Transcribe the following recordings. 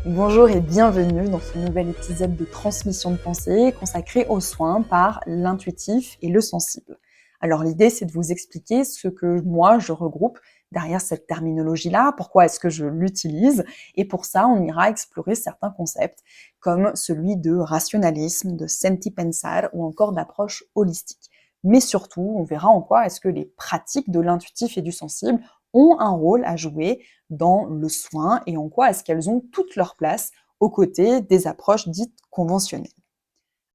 Bonjour et bienvenue dans ce nouvel épisode de Transmission de pensée consacré aux soins par l'intuitif et le sensible. Alors l'idée c'est de vous expliquer ce que moi je regroupe derrière cette terminologie-là, pourquoi est-ce que je l'utilise, et pour ça on ira explorer certains concepts comme celui de rationalisme, de sentipensar ou encore d'approche holistique. Mais surtout, on verra en quoi est-ce que les pratiques de l'intuitif et du sensible ont un rôle à jouer dans le soin et en quoi est-ce qu'elles ont toute leur place aux côtés des approches dites conventionnelles.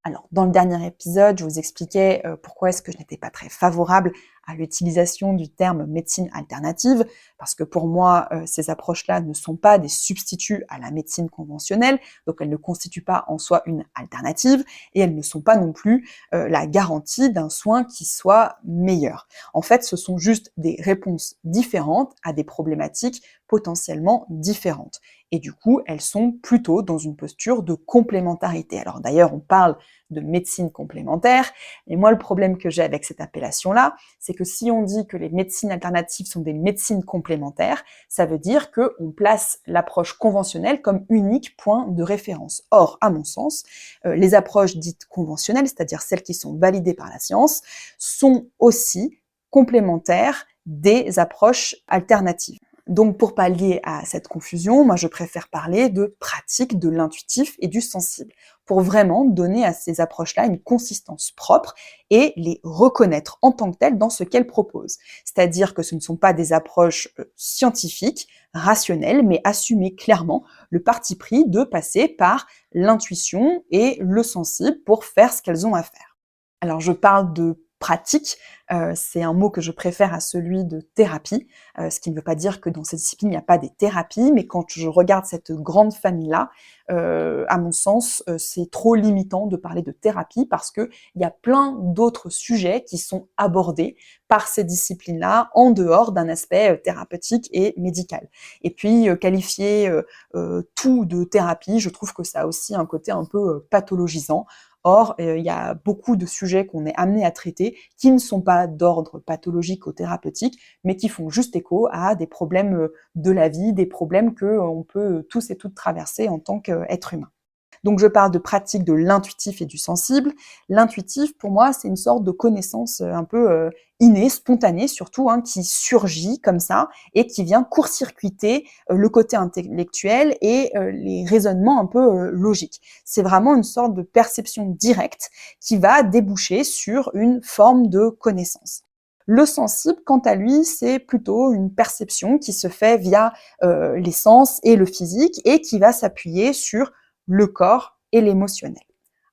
Alors, dans le dernier épisode, je vous expliquais pourquoi est-ce que je n'étais pas très favorable à l'utilisation du terme médecine alternative, parce que pour moi, ces approches-là ne sont pas des substituts à la médecine conventionnelle, donc elles ne constituent pas en soi une alternative, et elles ne sont pas non plus la garantie d'un soin qui soit meilleur. En fait, ce sont juste des réponses différentes à des problématiques potentiellement différentes. Et du coup, elles sont plutôt dans une posture de complémentarité. Alors d'ailleurs, on parle de médecine complémentaire, et moi le problème que j'ai avec cette appellation-là, c'est que si on dit que les médecines alternatives sont des médecines complémentaires, ça veut dire qu'on place l'approche conventionnelle comme unique point de référence. Or, à mon sens, les approches dites conventionnelles, c'est-à-dire celles qui sont validées par la science, sont aussi complémentaires des approches alternatives. Donc pour pallier à cette confusion, moi je préfère parler de pratique de l'intuitif et du sensible, pour vraiment donner à ces approches-là une consistance propre et les reconnaître en tant que telles dans ce qu'elles proposent. C'est-à-dire que ce ne sont pas des approches scientifiques, rationnelles, mais assumer clairement le parti pris de passer par l'intuition et le sensible pour faire ce qu'elles ont à faire. Alors je parle de pratique, c'est un mot que je préfère à celui de thérapie, ce qui ne veut pas dire que dans cette discipline il n'y a pas des thérapies, mais quand je regarde cette grande famille-là, à mon sens, c'est trop limitant de parler de thérapie parce qu'il y a plein d'autres sujets qui sont abordés par ces disciplines-là en dehors d'un aspect thérapeutique et médical. Et puis qualifier tout de thérapie, je trouve que ça a aussi un côté un peu pathologisant. Or, il y a beaucoup de sujets qu'on est amené à traiter qui ne sont pas d'ordre pathologique ou thérapeutique, mais qui font juste écho à des problèmes de la vie, des problèmes qu'on peut tous et toutes traverser en tant qu'être humain. Donc je parle de pratique de l'intuitif et du sensible. L'intuitif, pour moi, c'est une sorte de connaissance un peu innée, spontanée surtout, qui surgit comme ça et qui vient court-circuiter le côté intellectuel et les raisonnements un peu logiques. C'est vraiment une sorte de perception directe qui va déboucher sur une forme de connaissance. Le sensible, quant à lui, c'est plutôt une perception qui se fait via les sens et le physique et qui va s'appuyer sur le corps et l'émotionnel.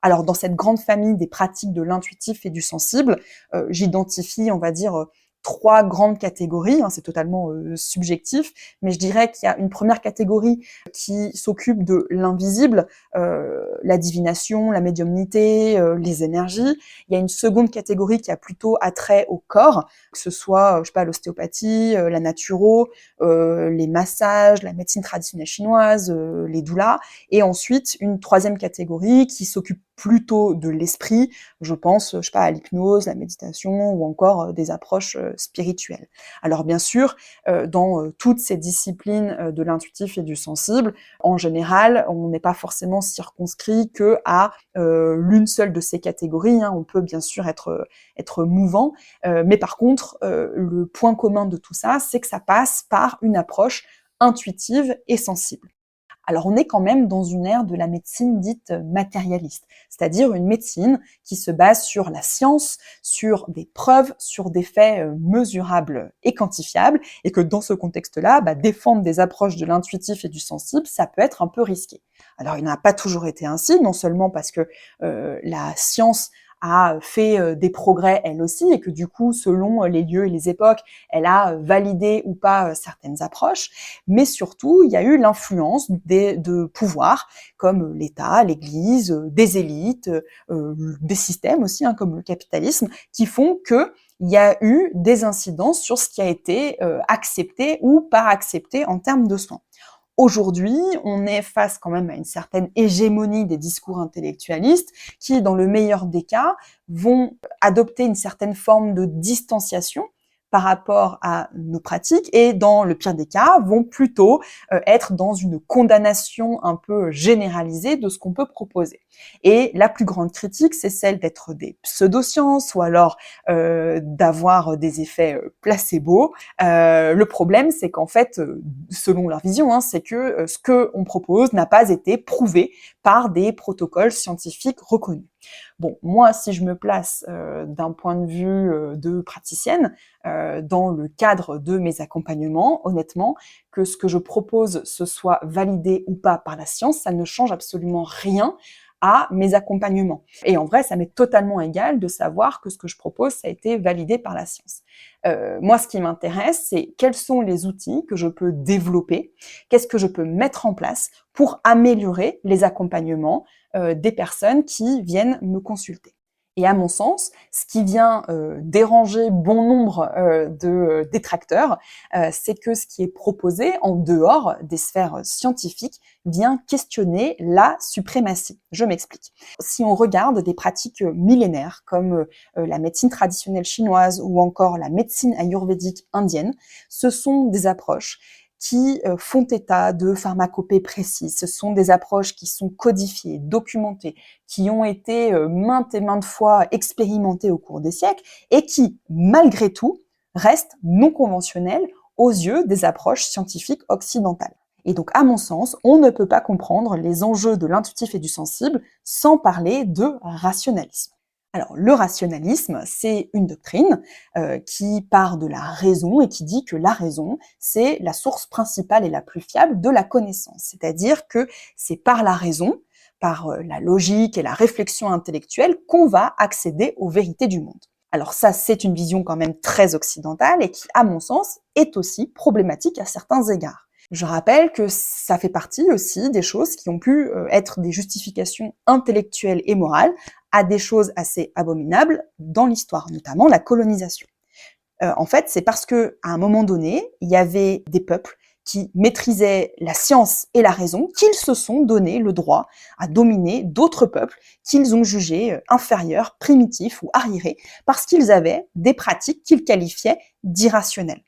Alors dans cette grande famille des pratiques de l'intuitif et du sensible, j'identifie, on va dire, trois grandes catégories, c'est totalement subjectif, mais je dirais qu'il y a une première catégorie qui s'occupe de l'invisible, la divination, la médiumnité, les énergies. Il y a une seconde catégorie qui a plutôt attrait au corps, que ce soit, je sais pas, l'ostéopathie, la naturo, les massages, la médecine traditionnelle chinoise, les doulas, et ensuite une troisième catégorie qui s'occupe plutôt de l'esprit, je pense, je sais pas, à l'hypnose, la méditation ou encore des approches spirituelles. Alors bien sûr, dans toutes ces disciplines de l'intuitif et du sensible, en général, on n'est pas forcément circonscrit que à l'une seule de ces catégories. On peut bien sûr être mouvant, mais par contre, le point commun de tout ça, c'est que ça passe par une approche intuitive et sensible. Alors on est quand même dans une ère de la médecine dite matérialiste, c'est-à-dire une médecine qui se base sur la science, sur des preuves, sur des faits mesurables et quantifiables, et que dans ce contexte-là, défendre des approches de l'intuitif et du sensible, ça peut être un peu risqué. Alors il n'a pas toujours été ainsi, non seulement parce que la science a fait des progrès elle aussi, et que du coup, selon les lieux et les époques, elle a validé ou pas certaines approches, mais surtout, il y a eu l'influence de pouvoirs comme l'État, l'Église, des élites, des systèmes aussi, comme le capitalisme, qui font que il y a eu des incidences sur ce qui a été accepté ou pas accepté en termes de soins. Aujourd'hui, on est face quand même à une certaine hégémonie des discours intellectualistes qui, dans le meilleur des cas, vont adopter une certaine forme de distanciation par rapport à nos pratiques et dans le pire des cas vont plutôt être dans une condamnation un peu généralisée de ce qu'on peut proposer. Et la plus grande critique, c'est celle d'être des pseudosciences ou alors d'avoir des effets placebo. Le problème, c'est qu'en fait, selon leur vision, c'est que ce qu'on propose n'a pas été prouvé par des protocoles scientifiques reconnus. Bon, moi, si je me place d'un point de vue de praticienne, dans le cadre de mes accompagnements, honnêtement, que ce que je propose ce soit validé ou pas par la science, ça ne change absolument rien à mes accompagnements. Et en vrai, ça m'est totalement égal de savoir que ce que je propose, ça a été validé par la science. Moi, ce qui m'intéresse, c'est quels sont les outils que je peux développer, qu'est-ce que je peux mettre en place pour améliorer les accompagnements des personnes qui viennent me consulter. Et à mon sens, ce qui vient déranger bon nombre de détracteurs, c'est que ce qui est proposé en dehors des sphères scientifiques vient questionner la suprématie. Je m'explique. Si on regarde des pratiques millénaires comme la médecine traditionnelle chinoise ou encore la médecine ayurvédique indienne, ce sont des approches qui font état de pharmacopées précises. Ce sont des approches qui sont codifiées, documentées, qui ont été maintes et maintes fois expérimentées au cours des siècles et qui, malgré tout, restent non conventionnelles aux yeux des approches scientifiques occidentales. Et donc, à mon sens, on ne peut pas comprendre les enjeux de l'intuitif et du sensible sans parler de rationalisme. Alors, le rationalisme, c'est une doctrine qui part de la raison et qui dit que la raison, c'est la source principale et la plus fiable de la connaissance. C'est-à-dire que c'est par la raison, par la logique et la réflexion intellectuelle qu'on va accéder aux vérités du monde. Alors ça, c'est une vision quand même très occidentale et qui, à mon sens, est aussi problématique à certains égards. Je rappelle que ça fait partie aussi des choses qui ont pu être des justifications intellectuelles et morales à des choses assez abominables dans l'histoire, notamment la colonisation. En fait, c'est parce que à un moment donné, il y avait des peuples qui maîtrisaient la science et la raison qu'ils se sont donné le droit à dominer d'autres peuples qu'ils ont jugés inférieurs, primitifs ou arriérés, parce qu'ils avaient des pratiques qu'ils qualifiaient d'irrationnelles.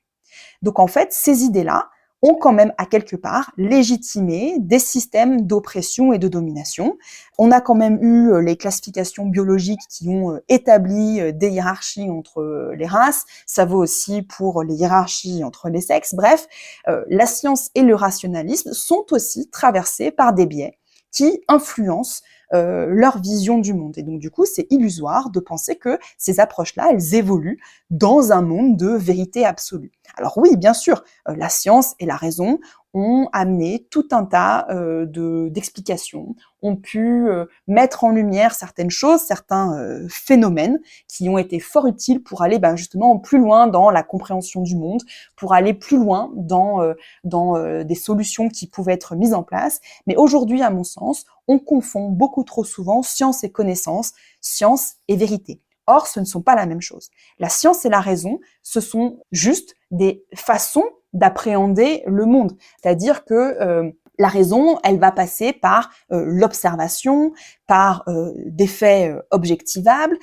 Donc en fait, ces idées-là ont quand même à quelque part légitimé des systèmes d'oppression et de domination. On a quand même eu les classifications biologiques qui ont établi des hiérarchies entre les races. Ça vaut aussi pour les hiérarchies entre les sexes. Bref, la science et le rationalisme sont aussi traversés par des biais qui influencent leur vision du monde. Et donc, du coup, c'est illusoire de penser que ces approches-là, elles évoluent dans un monde de vérité absolue. Alors oui, bien sûr, la science et la raison ont amené tout un tas d'explications, ont pu mettre en lumière certaines choses, certains phénomènes qui ont été fort utiles pour aller justement plus loin dans la compréhension du monde, pour aller plus loin dans des solutions qui pouvaient être mises en place. Mais aujourd'hui, à mon sens, on confond beaucoup trop souvent science et connaissance, science et vérité. Or, ce ne sont pas la même chose. La science et la raison, ce sont juste des façons d'appréhender le monde. C'est-à-dire que la raison, elle va passer par l'observation, par des faits objectivables,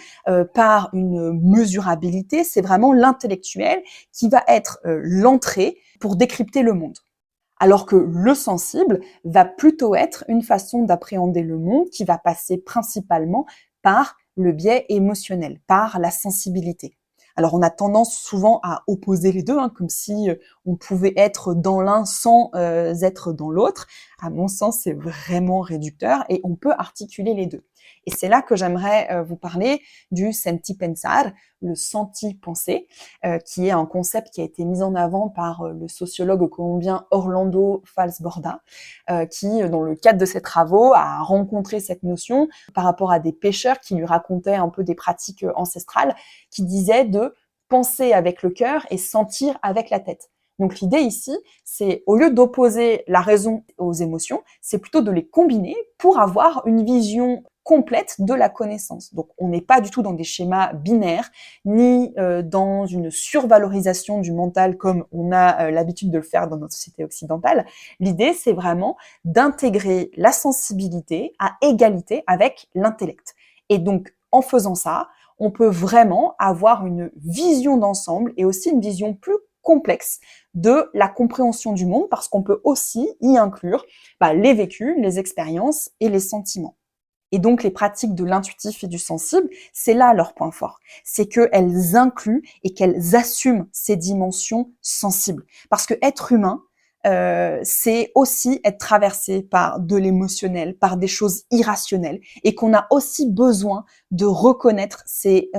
par une mesurabilité. C'est vraiment l'intellectuel qui va être l'entrée pour décrypter le monde. Alors que le sensible va plutôt être une façon d'appréhender le monde qui va passer principalement par le biais émotionnel, par la sensibilité. Alors on a tendance souvent à opposer les deux, comme si on pouvait être dans l'un sans être dans l'autre. À mon sens, c'est vraiment réducteur et on peut articuler les deux. Et c'est là que j'aimerais vous parler du senti pensar, le senti-penser, qui est un concept qui a été mis en avant par le sociologue colombien Orlando Falsborda, qui, dans le cadre de ses travaux, a rencontré cette notion par rapport à des pêcheurs qui lui racontaient un peu des pratiques ancestrales, qui disaient de penser avec le cœur et sentir avec la tête. Donc l'idée ici, c'est au lieu d'opposer la raison aux émotions, c'est plutôt de les combiner pour avoir une vision complète de la connaissance. Donc on n'est pas du tout dans des schémas binaires, ni dans une survalorisation du mental comme on a l'habitude de le faire dans notre société occidentale. L'idée, c'est vraiment d'intégrer la sensibilité à égalité avec l'intellect. Et donc, en faisant ça, on peut vraiment avoir une vision d'ensemble et aussi une vision plus complexe de la compréhension du monde, parce qu'on peut aussi y inclure les vécus, les expériences et les sentiments. Et donc, les pratiques de l'intuitif et du sensible, c'est là leur point fort. C'est qu'elles incluent et qu'elles assument ces dimensions sensibles. Parce que être humain, c'est aussi être traversé par de l'émotionnel, par des choses irrationnelles, et qu'on a aussi besoin de reconnaître ces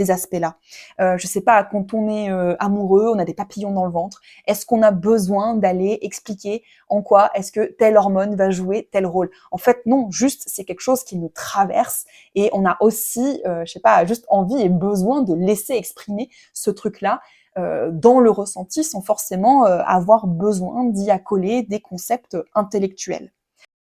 aspects-là. Je sais pas, quand on est amoureux, on a des papillons dans le ventre, est-ce qu'on a besoin d'aller expliquer en quoi est-ce que telle hormone va jouer tel rôle? En fait, non, juste c'est quelque chose qui nous traverse, et on a aussi, je sais pas, juste envie et besoin de laisser exprimer ce truc-là dans le ressenti, sans forcément avoir besoin d'y accoler des concepts intellectuels.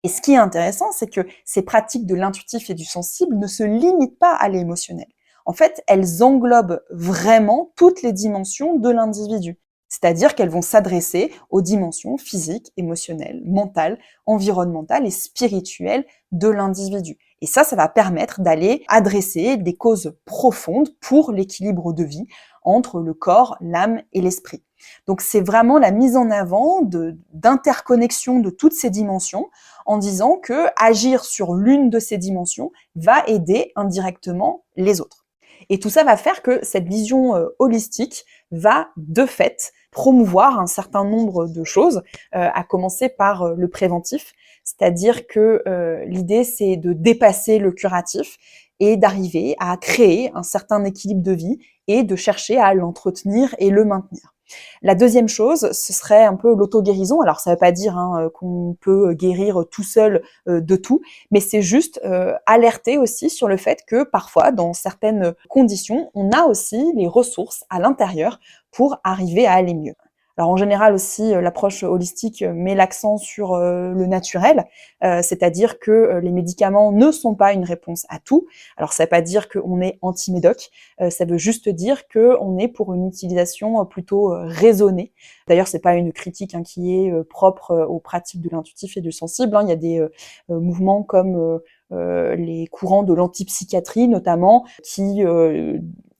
Et ce qui est intéressant, c'est que ces pratiques de l'intuitif et du sensible ne se limitent pas à l'émotionnel. En fait, elles englobent vraiment toutes les dimensions de l'individu. C'est-à-dire qu'elles vont s'adresser aux dimensions physiques, émotionnelles, mentales, environnementales et spirituelles de l'individu. Et ça va permettre d'aller adresser des causes profondes pour l'équilibre de vie entre le corps, l'âme et l'esprit. Donc c'est vraiment la mise en avant d'interconnexion de toutes ces dimensions, en disant que agir sur l'une de ces dimensions va aider indirectement les autres. Et tout ça va faire que cette vision holistique va de fait promouvoir un certain nombre de choses, à commencer par le préventif, c'est-à-dire que l'idée c'est de dépasser le curatif et d'arriver à créer un certain équilibre de vie et de chercher à l'entretenir et le maintenir. La deuxième chose, ce serait un peu l'auto-guérison. Alors, ça ne veut pas dire qu'on peut guérir tout seul de tout, mais c'est juste alerter aussi sur le fait que parfois, dans certaines conditions, on a aussi les ressources à l'intérieur pour arriver à aller mieux. Alors en général aussi, l'approche holistique met l'accent sur le naturel, c'est-à-dire que les médicaments ne sont pas une réponse à tout. Alors ça ne veut pas dire qu'on est anti-médoc, ça veut juste dire qu'on est pour une utilisation plutôt raisonnée. D'ailleurs, c'est pas une critique qui est propre aux pratiques de l'intuitif et du sensible. Il y a des mouvements comme les courants de l'antipsychiatrie notamment, qui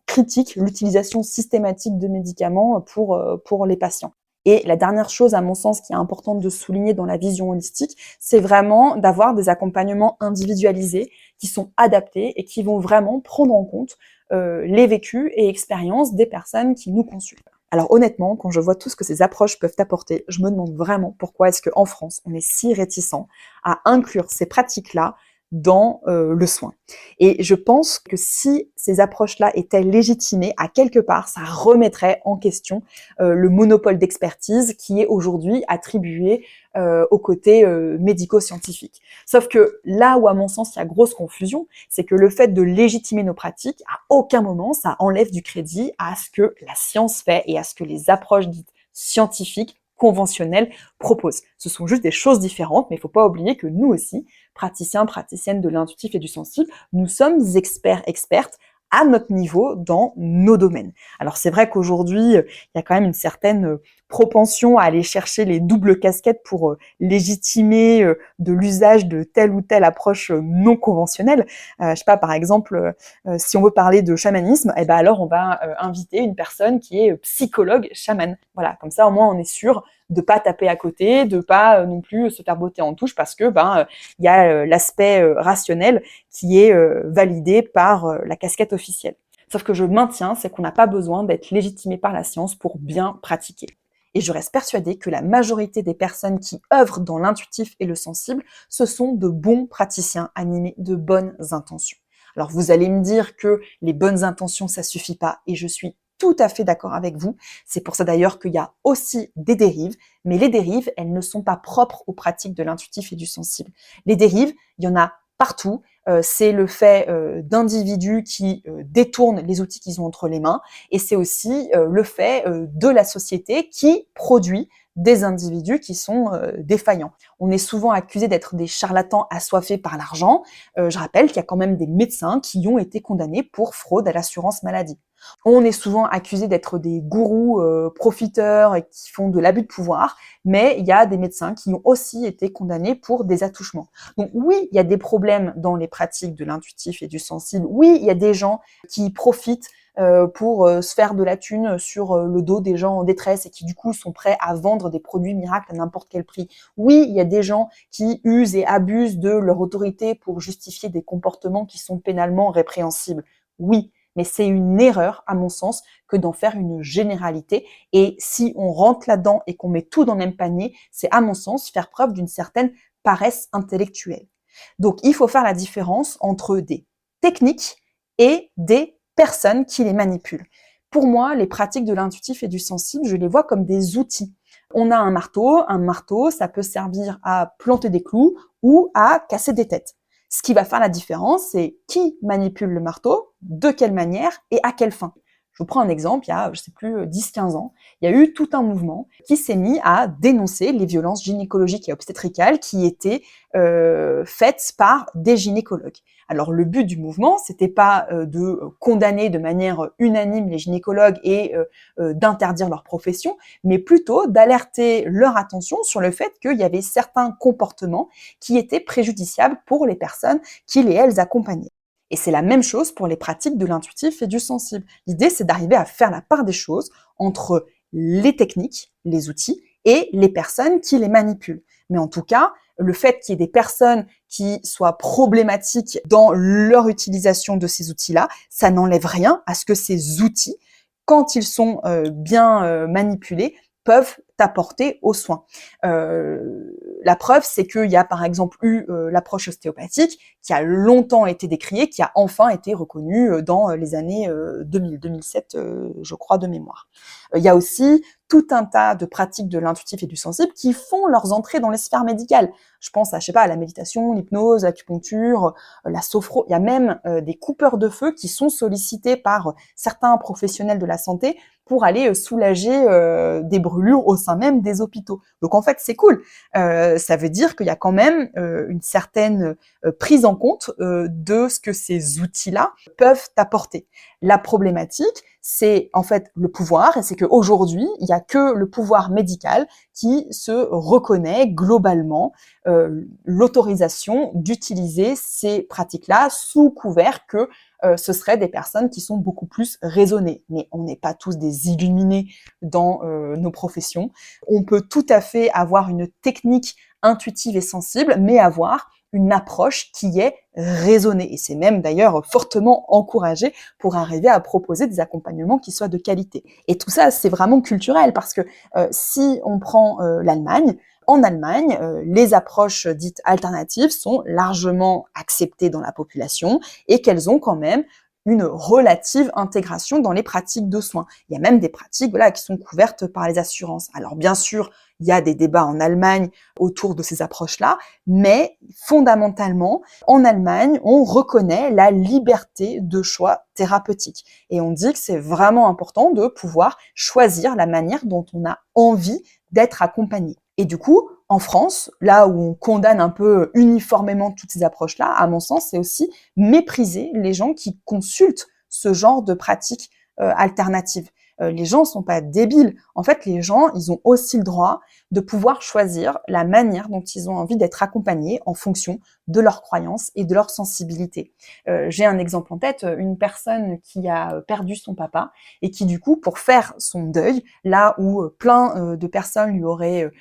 critiquent l'utilisation systématique de médicaments pour les patients. Et la dernière chose, à mon sens, qui est importante de souligner dans la vision holistique, c'est vraiment d'avoir des accompagnements individualisés qui sont adaptés et qui vont vraiment prendre en compte les vécus et expériences des personnes qui nous consultent. Alors honnêtement, quand je vois tout ce que ces approches peuvent apporter, je me demande vraiment pourquoi est-ce qu'en France, on est si réticent à inclure ces pratiques-là dans le soin. Et je pense que si ces approches-là étaient légitimées, à quelque part, ça remettrait en question le monopole d'expertise qui est aujourd'hui attribué au côté médico-scientifique. Sauf que là où, à mon sens, il y a grosse confusion, c'est que le fait de légitimer nos pratiques, à aucun moment, ça enlève du crédit à ce que la science fait et à ce que les approches dites scientifiques conventionnelles proposent. Ce sont juste des choses différentes, mais il ne faut pas oublier que nous aussi, praticiens, praticiennes de l'intuitif et du sensible, nous sommes experts, expertes à notre niveau dans nos domaines. Alors c'est vrai qu'aujourd'hui, il y a quand même une certaine propension à aller chercher les doubles casquettes pour légitimer de l'usage de telle ou telle approche non conventionnelle. Je sais pas, par exemple, si on veut parler de chamanisme, alors on va inviter une personne qui est psychologue chaman. Voilà, comme ça au moins on est sûr de pas taper à côté, de pas non plus se faire botter en touche, parce que il y a l'aspect rationnel qui est validé par la casquette officielle. Sauf que je maintiens, c'est qu'on n'a pas besoin d'être légitimé par la science pour bien pratiquer. Et je reste persuadée que la majorité des personnes qui œuvrent dans l'intuitif et le sensible, ce sont de bons praticiens animés de bonnes intentions. Alors vous allez me dire que les bonnes intentions, ça suffit pas, et je suis tout à fait d'accord avec vous. C'est pour ça d'ailleurs qu'il y a aussi des dérives, mais les dérives, elles ne sont pas propres aux pratiques de l'intuitif et du sensible. Les dérives, il y en a partout. C'est le fait d'individus qui détournent les outils qu'ils ont entre les mains, et c'est aussi le fait de la société qui produit des individus qui sont défaillants. On est souvent accusé d'être des charlatans assoiffés par l'argent. Je rappelle qu'il y a quand même des médecins qui ont été condamnés pour fraude à l'assurance maladie. On est souvent accusé d'être des gourous profiteurs et qui font de l'abus de pouvoir, mais il y a des médecins qui ont aussi été condamnés pour des attouchements. Donc oui, il y a des problèmes dans les pratiques de l'intuitif et du sensible. Oui, il y a des gens qui profitent pour se faire de la thune sur le dos des gens en détresse et qui du coup sont prêts à vendre des produits miracles à n'importe quel prix. Oui, il y a des gens qui usent et abusent de leur autorité pour justifier des comportements qui sont pénalement répréhensibles. Oui, mais c'est une erreur, à mon sens, que d'en faire une généralité. Et si on rentre là-dedans et qu'on met tout dans le même panier, c'est, à mon sens, faire preuve d'une certaine paresse intellectuelle. Donc, il faut faire la différence entre des techniques et des personnes qui les manipulent. Pour moi, les pratiques de l'intuitif et du sensible, je les vois comme des outils. On a un marteau, ça peut servir à planter des clous ou à casser des têtes. Ce qui va faire la différence, c'est qui manipule le marteau, de quelle manière et à quelle fin. Je vous prends un exemple, il y a, je sais plus, 10-15 ans, il y a eu tout un mouvement qui s'est mis à dénoncer les violences gynécologiques et obstétricales qui étaient faites par des gynécologues. Alors le but du mouvement, c'était pas de condamner de manière unanime les gynécologues et d'interdire leur profession, mais plutôt d'alerter leur attention sur le fait qu'il y avait certains comportements qui étaient préjudiciables pour les personnes qui et elles accompagnaient. Et c'est la même chose pour les pratiques de l'intuitif et du sensible. L'idée, c'est d'arriver à faire la part des choses entre les techniques, les outils, et les personnes qui les manipulent. Mais en tout cas, le fait qu'il y ait des personnes qui soient problématiques dans leur utilisation de ces outils-là, ça n'enlève rien à ce que ces outils, quand ils sont bien manipulés, peuvent apporter aux soins. La preuve, c'est qu'il y a par exemple eu l'approche ostéopathique qui a longtemps été décriée, qui a enfin été reconnue dans les années 2000, 2007, je crois, de mémoire. Il y a aussi tout un tas de pratiques de l'intuitif et du sensible qui font leurs entrées dans les sphères médicales. Je pense à, je sais pas, à la méditation, l'hypnose, l'acupuncture, la sophro. Il y a même des coupeurs de feu qui sont sollicités par certains professionnels de la santé pour aller soulager des brûlures au sein même des hôpitaux. Donc en fait, c'est cool. Ça veut dire qu'il y a quand même une certaine prise en compte de ce que ces outils-là peuvent apporter. La problématique, c'est en fait le pouvoir, et c'est qu'aujourd'hui, il n'y a que le pouvoir médical qui se reconnaît globalement l'autorisation d'utiliser ces pratiques-là sous couvert que ce seraient des personnes qui sont beaucoup plus raisonnées. Mais on n'est pas tous des illuminés dans nos professions. On peut tout à fait avoir une technique intuitive et sensible, mais avoir une approche qui est raisonnée. Et c'est même d'ailleurs fortement encouragé pour arriver à proposer des accompagnements qui soient de qualité. Et tout ça, c'est vraiment culturel parce que si on prend l'Allemagne, en Allemagne, les approches dites alternatives sont largement acceptées dans la population et qu'elles ont quand même une relative intégration dans les pratiques de soins. Il y a même des pratiques qui sont couvertes par les assurances. Alors bien sûr, il y a des débats en Allemagne autour de ces approches-là, mais fondamentalement, en Allemagne, on reconnaît la liberté de choix thérapeutique. Et on dit que c'est vraiment important de pouvoir choisir la manière dont on a envie d'être accompagné. Et du coup, en France, là où on condamne un peu uniformément toutes ces approches-là, à mon sens, c'est aussi mépriser les gens qui consultent ce genre de pratiques alternatives. Les gens sont pas débiles. En fait, les gens, ils ont aussi le droit de pouvoir choisir la manière dont ils ont envie d'être accompagnés en fonction de leurs croyances et de leur sensibilité. J'ai un exemple en tête, une personne qui a perdu son papa et qui, du coup, pour faire son deuil, là où plein de personnes lui auraient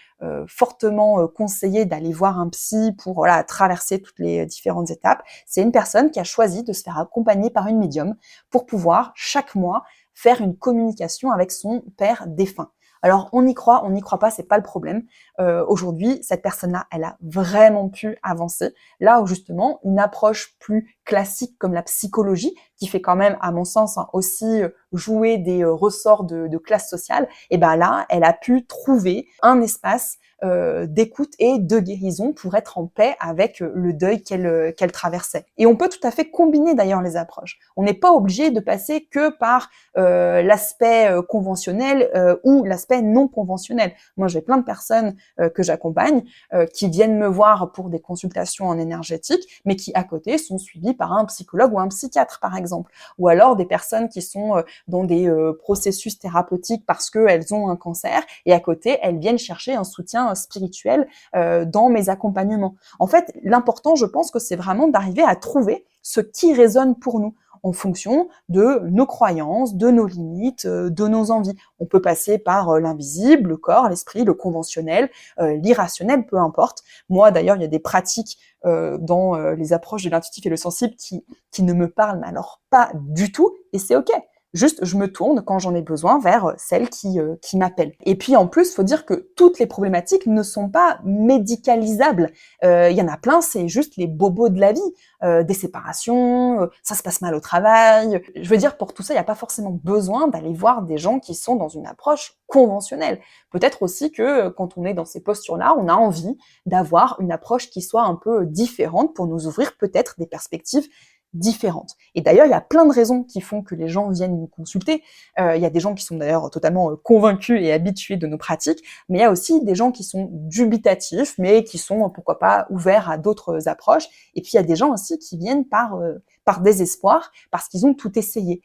fortement conseillé d'aller voir un psy pour traverser toutes les différentes étapes, c'est une personne qui a choisi de se faire accompagner par une médium pour pouvoir chaque mois faire une communication avec son père défunt. Alors on y croit pas, c'est pas le problème. Aujourd'hui, cette personne-là, elle a vraiment pu avancer. Là où justement, une approche plus classique comme la psychologie, qui fait quand même, à mon sens, aussi jouer des ressorts de classe sociale, et ben là, elle a pu trouver un espace d'écoute et de guérison pour être en paix avec le deuil qu'elle traversait. Et on peut tout à fait combiner d'ailleurs les approches. On n'est pas obligé de passer que par l'aspect conventionnel ou l'aspect non conventionnel. Moi, j'ai plein de personnes que j'accompagne qui viennent me voir pour des consultations en énergétique, mais qui à côté sont suivies par un psychologue ou un psychiatre, par exemple. Ou alors des personnes qui sont dans des processus thérapeutiques parce qu'elles ont un cancer et à côté, elles viennent chercher un soutien spirituel dans mes accompagnements. En fait, l'important, je pense que c'est vraiment d'arriver à trouver ce qui résonne pour nous en fonction de nos croyances, de nos limites, de nos envies. On peut passer par l'invisible, le corps, l'esprit, le conventionnel, l'irrationnel, peu importe. Moi, d'ailleurs, il y a des pratiques dans les approches de l'intuitif et le sensible qui ne me parlent, mais alors pas du tout, et c'est OK. Juste, je me tourne quand j'en ai besoin vers celle qui m'appelle. Et puis en plus, faut dire que toutes les problématiques ne sont pas médicalisables. Il y en a plein, c'est juste les bobos de la vie, des séparations, ça se passe mal au travail. Je veux dire, pour tout ça, il n'y a pas forcément besoin d'aller voir des gens qui sont dans une approche conventionnelle. Peut-être aussi que quand on est dans ces postures-là, on a envie d'avoir une approche qui soit un peu différente pour nous ouvrir peut-être des perspectives différentes. Et d'ailleurs, il y a plein de raisons qui font que les gens viennent nous consulter. Il y a des gens qui sont d'ailleurs totalement convaincus et habitués de nos pratiques, mais il y a aussi des gens qui sont dubitatifs, mais qui sont, pourquoi pas, ouverts à d'autres approches. Et puis, il y a des gens aussi qui viennent par désespoir, parce qu'ils ont tout essayé.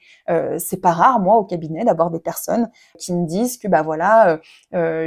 C'est pas rare, moi, au cabinet, d'avoir des personnes qui me disent que,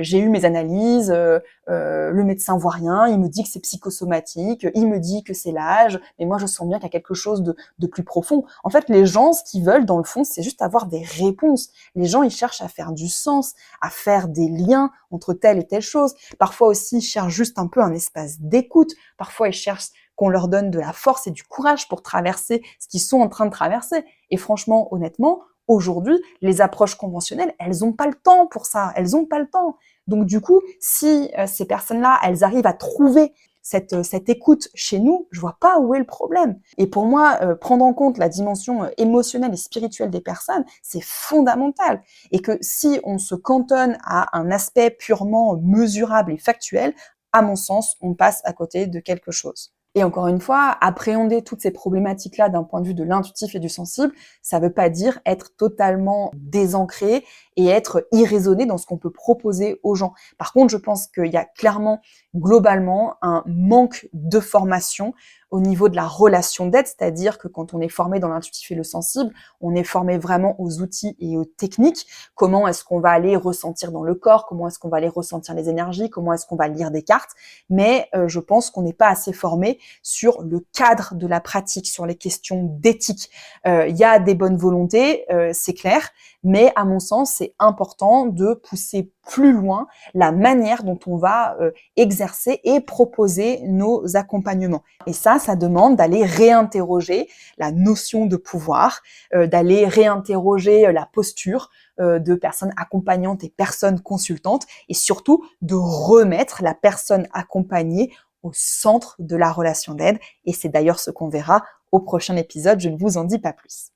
j'ai eu mes analyses, le médecin voit rien, il me dit que c'est psychosomatique, il me dit que c'est l'âge, mais moi, je sens bien qu'il y a quelque chose de plus profond. En fait, les gens, ce qu'ils veulent, dans le fond, c'est juste avoir des réponses. Les gens, ils cherchent à faire du sens, à faire des liens entre telle et telle chose. Parfois aussi, ils cherchent juste un peu un espace d'écoute. Parfois, ils cherchent qu'on leur donne de la force et du courage pour traverser ce qu'ils sont en train de traverser. Et franchement, honnêtement, aujourd'hui, les approches conventionnelles, elles ont pas le temps pour ça. Elles ont pas le temps. Donc du coup, si ces personnes-là, elles arrivent à trouver cette écoute chez nous, je vois pas où est le problème. Et pour moi, prendre en compte la dimension émotionnelle et spirituelle des personnes, c'est fondamental. Et que si on se cantonne à un aspect purement mesurable et factuel, à mon sens, on passe à côté de quelque chose. Et encore une fois, appréhender toutes ces problématiques-là d'un point de vue de l'intuitif et du sensible, ça veut pas dire être totalement désancré et être irraisonné dans ce qu'on peut proposer aux gens. Par contre, je pense qu'il y a clairement, globalement, un manque de formation au niveau de la relation d'aide, c'est-à-dire que quand on est formé dans l'intuitif et le sensible, on est formé vraiment aux outils et aux techniques. Comment est-ce qu'on va aller ressentir dans le corps, comment est-ce qu'on va aller ressentir les énergies, comment est-ce qu'on va lire des cartes. Mais je pense qu'on n'est pas assez formé sur le cadre de la pratique, sur les questions d'éthique. Il y a des bonnes volontés, c'est clair, mais à mon sens, c'est important de pousser plus loin la manière dont on va exercer et proposer nos accompagnements. Et ça demande d'aller réinterroger la notion de pouvoir, d'aller réinterroger la posture de personnes accompagnantes et personnes consultantes, et surtout de remettre la personne accompagnée au centre de la relation d'aide. Et c'est d'ailleurs ce qu'on verra au prochain épisode, je ne vous en dis pas plus.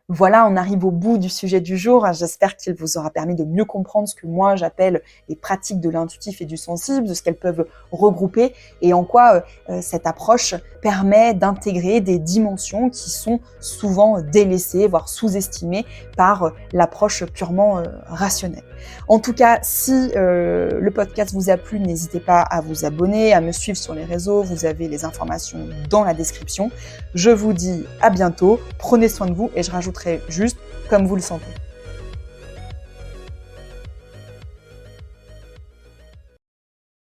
Voilà, on arrive au bout du sujet du jour. J'espère qu'il vous aura permis de mieux comprendre ce que moi j'appelle les pratiques de l'intuitif et du sensible, de ce qu'elles peuvent regrouper et en quoi cette approche permet d'intégrer des dimensions qui sont souvent délaissées, voire sous-estimées par l'approche purement rationnelle. En tout cas, si le podcast vous a plu, n'hésitez pas à vous abonner, à me suivre sur les réseaux. Vous avez les informations dans la description. Je vous dis à bientôt. Prenez soin de vous et je rajouterai juste comme vous le sentez.